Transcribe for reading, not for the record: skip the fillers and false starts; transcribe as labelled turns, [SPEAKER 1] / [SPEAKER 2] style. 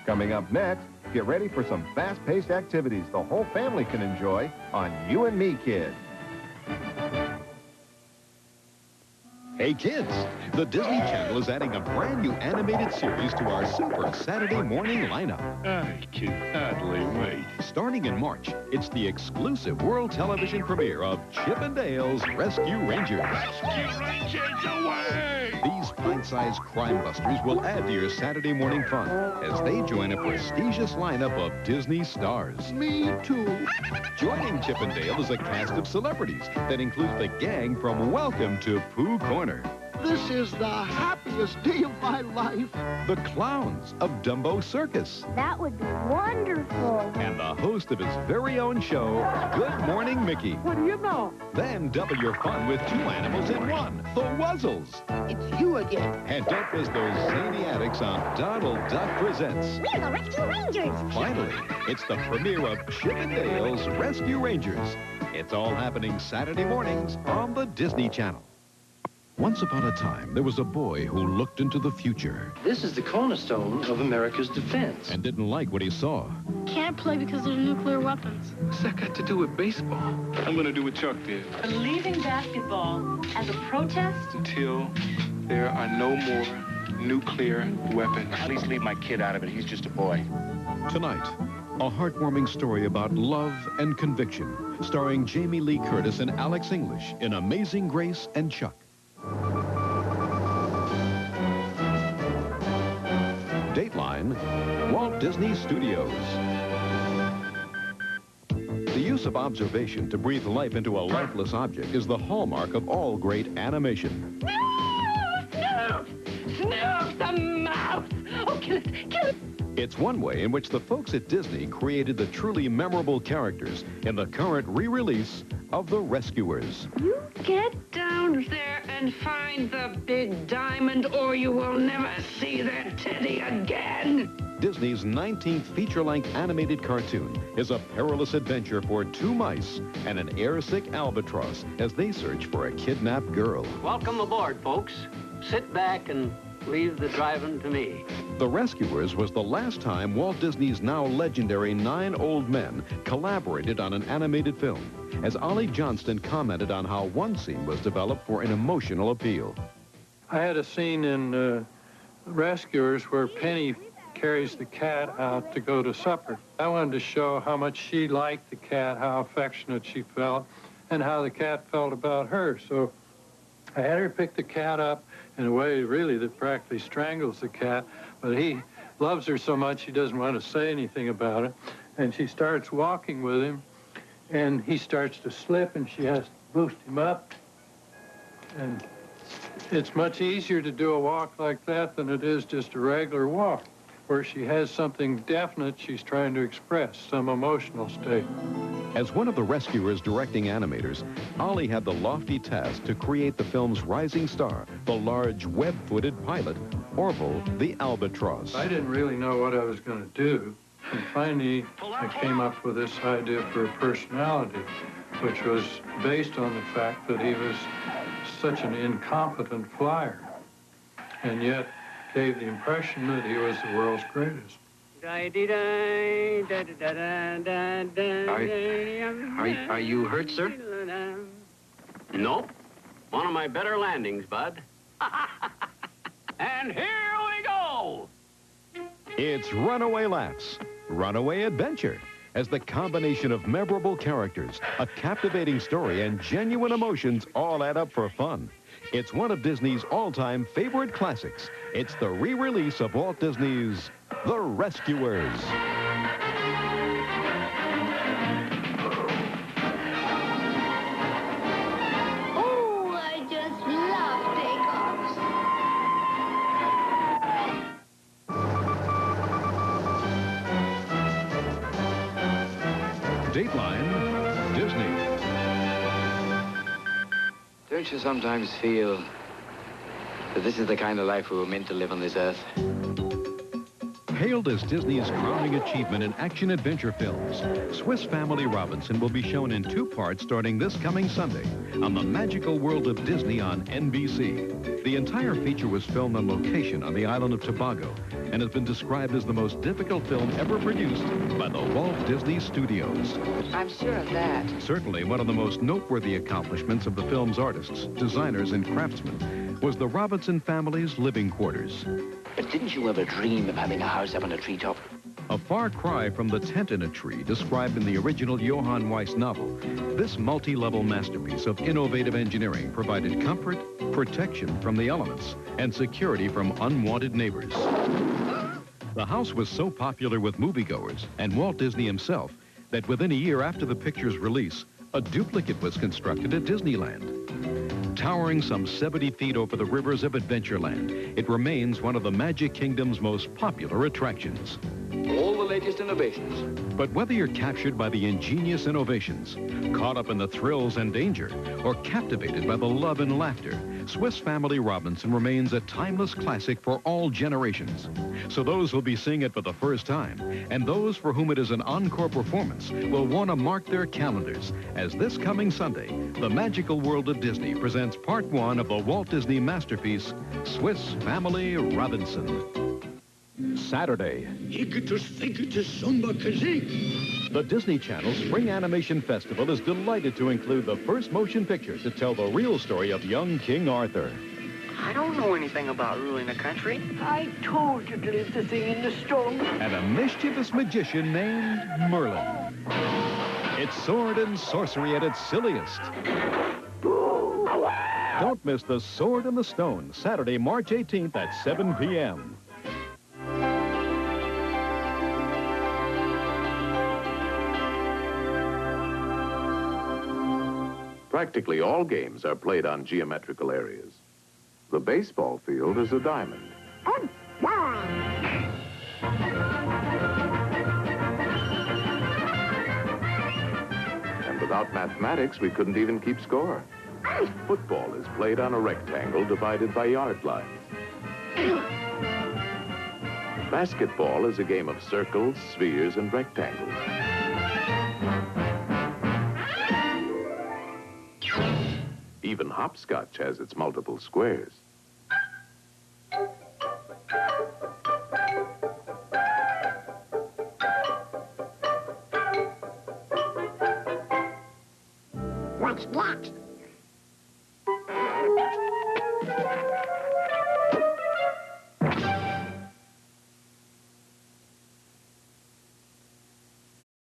[SPEAKER 1] Coming up next, get ready for some fast-paced activities the whole family can enjoy on You and Me, Kid.
[SPEAKER 2] Hey kids, the Disney Channel is adding a brand new animated series to our Super Saturday morning lineup.
[SPEAKER 3] I can hardly wait.
[SPEAKER 2] Starting in March, it's the exclusive world television premiere of Chip and Dale's Rescue Rangers.
[SPEAKER 3] Rescue Rangers away!
[SPEAKER 2] These pint-sized crime busters will add to your Saturday morning fun as they join a prestigious lineup of Disney stars.
[SPEAKER 3] Me too.
[SPEAKER 2] Joining Chip and Dale is a cast of celebrities that includes the gang from Welcome to Pooh Corner.
[SPEAKER 4] This is the happiest day of my life.
[SPEAKER 2] The clowns of Dumbo Circus.
[SPEAKER 5] That would be wonderful.
[SPEAKER 2] And the host of his very own show, Good Morning Mickey.
[SPEAKER 4] What do you know?
[SPEAKER 2] Then double your fun with two animals in one, the Wuzzles.
[SPEAKER 4] It's you again.
[SPEAKER 2] And don't miss those zany addicts on Donald Duck Presents.
[SPEAKER 5] We're the Rescue Rangers.
[SPEAKER 2] Finally, it's the premiere of Chip and Dale's Rescue Rangers. It's all happening Saturday mornings on the Disney Channel. Once upon a time, there was a boy who looked into the future.
[SPEAKER 6] This is the cornerstone of America's defense.
[SPEAKER 2] And didn't like what he saw.
[SPEAKER 7] Can't play because there's nuclear weapons.
[SPEAKER 3] What's that got to do with baseball? I'm going to do what Chuck did.
[SPEAKER 8] I'm leaving basketball as a protest
[SPEAKER 3] Until there are no more nuclear weapons.
[SPEAKER 9] At least leave my kid out of it. He's just a boy.
[SPEAKER 2] Tonight, a heartwarming story about love and conviction, starring Jamie Lee Curtis and Alex English in Amazing Grace and Chuck. Dateline, Walt Disney Studios. The use of observation to breathe life into a lifeless object is the hallmark of all great animation.
[SPEAKER 8] Snoop! Snoop the mouse! Oh, kill it! Kill it!
[SPEAKER 2] It's one way in which the folks at Disney created the truly memorable characters in the current re-release of The Rescuers.
[SPEAKER 8] You get down there and find the big diamond, or you will never see that Teddy again.
[SPEAKER 2] Disney's 19th feature-length animated cartoon is a perilous adventure for two mice and an airsick albatross as they search for a kidnapped girl.
[SPEAKER 6] Welcome aboard, folks. Sit back and leave the driving to me.
[SPEAKER 2] The Rescuers was the last time Walt Disney's now legendary 9 old men collaborated on an animated film, as Ollie Johnston commented on how one scene was developed for an emotional appeal.
[SPEAKER 10] I had a scene in Rescuers where Penny carries the cat out to go to supper. I wanted to show how much she liked the cat, how affectionate she felt, and how the cat felt about her. So I had her pick the cat up in a way, really, that practically strangles the cat, but he loves her so much he doesn't want to say anything about it. And she starts walking with him, and he starts to slip, and she has to boost him up. And it's much easier to do a walk like that than it is just a regular walk, where she has something definite she's trying to express, some emotional state.
[SPEAKER 2] As one of the Rescuers' directing animators, Ollie had the lofty task to create the film's rising star, the large web-footed pilot, Orville the Albatross.
[SPEAKER 10] I didn't really know what I was going to do, and finally I came up with this idea for a personality, which was based on the fact that he was such an incompetent flyer, and yet gave the impression that he was the world's greatest.
[SPEAKER 6] Are you hurt, sir? Nope. One of my better landings, Bud. And here we go!
[SPEAKER 2] It's Runaway Laughs, Runaway Adventure, as the combination of memorable characters, a captivating story, and genuine emotions all add up for fun. It's one of Disney's all-time favorite classics. It's the re-release of Walt Disney's The Rescuers.
[SPEAKER 5] Oh, I just love takeoffs.
[SPEAKER 2] Dateline, Disney.
[SPEAKER 11] Don't you sometimes feel that this is the kind of life we were meant to live on this earth?
[SPEAKER 2] Hailed as Disney's crowning achievement in action-adventure films, Swiss Family Robinson will be shown in 2 parts starting this coming Sunday on the magical world of Disney on NBC. The entire feature was filmed on location on the island of Tobago, and has been described as the most difficult film ever produced by the Walt Disney Studios.
[SPEAKER 12] I'm sure of that.
[SPEAKER 2] Certainly one of the most noteworthy accomplishments of the film's artists, designers, and craftsmen was the Robinson family's living quarters.
[SPEAKER 11] But didn't you ever dream of having a house up on a treetop?
[SPEAKER 2] A far cry from the tent in a tree described in the original Johann Weiss novel, this multi-level masterpiece of innovative engineering provided comfort, protection from the elements, and security from unwanted neighbors. The house was so popular with moviegoers and Walt Disney himself that within a year after the picture's release, a duplicate was constructed at Disneyland. Towering some 70 feet over the rivers of Adventureland, it remains one of the Magic Kingdom's most popular attractions.
[SPEAKER 11] All the latest innovations.
[SPEAKER 2] But whether you're captured by the ingenious innovations, caught up in the thrills and danger, or captivated by the love and laughter, Swiss Family Robinson remains a timeless classic for all generations. So those who'll be seeing it for the first time, and those for whom it is an encore performance, will want to mark their calendars, as this coming Sunday, the magical world of Disney presents part 1 of the Walt Disney masterpiece, Swiss Family Robinson. Saturday. The Disney Channel Spring Animation Festival is delighted to include the first motion picture to tell the real story of young King Arthur.
[SPEAKER 13] I don't know anything about ruling a country.
[SPEAKER 4] I told you to leave the thing in the stone.
[SPEAKER 2] And a mischievous magician named Merlin. It's sword and sorcery at its silliest. Don't miss The Sword and the Stone, Saturday, March 18th at 7 p.m.
[SPEAKER 14] Practically all games are played on geometrical areas. The baseball field is a diamond. And without mathematics, we couldn't even keep score. Football is played on a rectangle divided by yard lines. Basketball is a game of circles, spheres, and rectangles. Even hopscotch has its multiple squares.
[SPEAKER 5] What's that?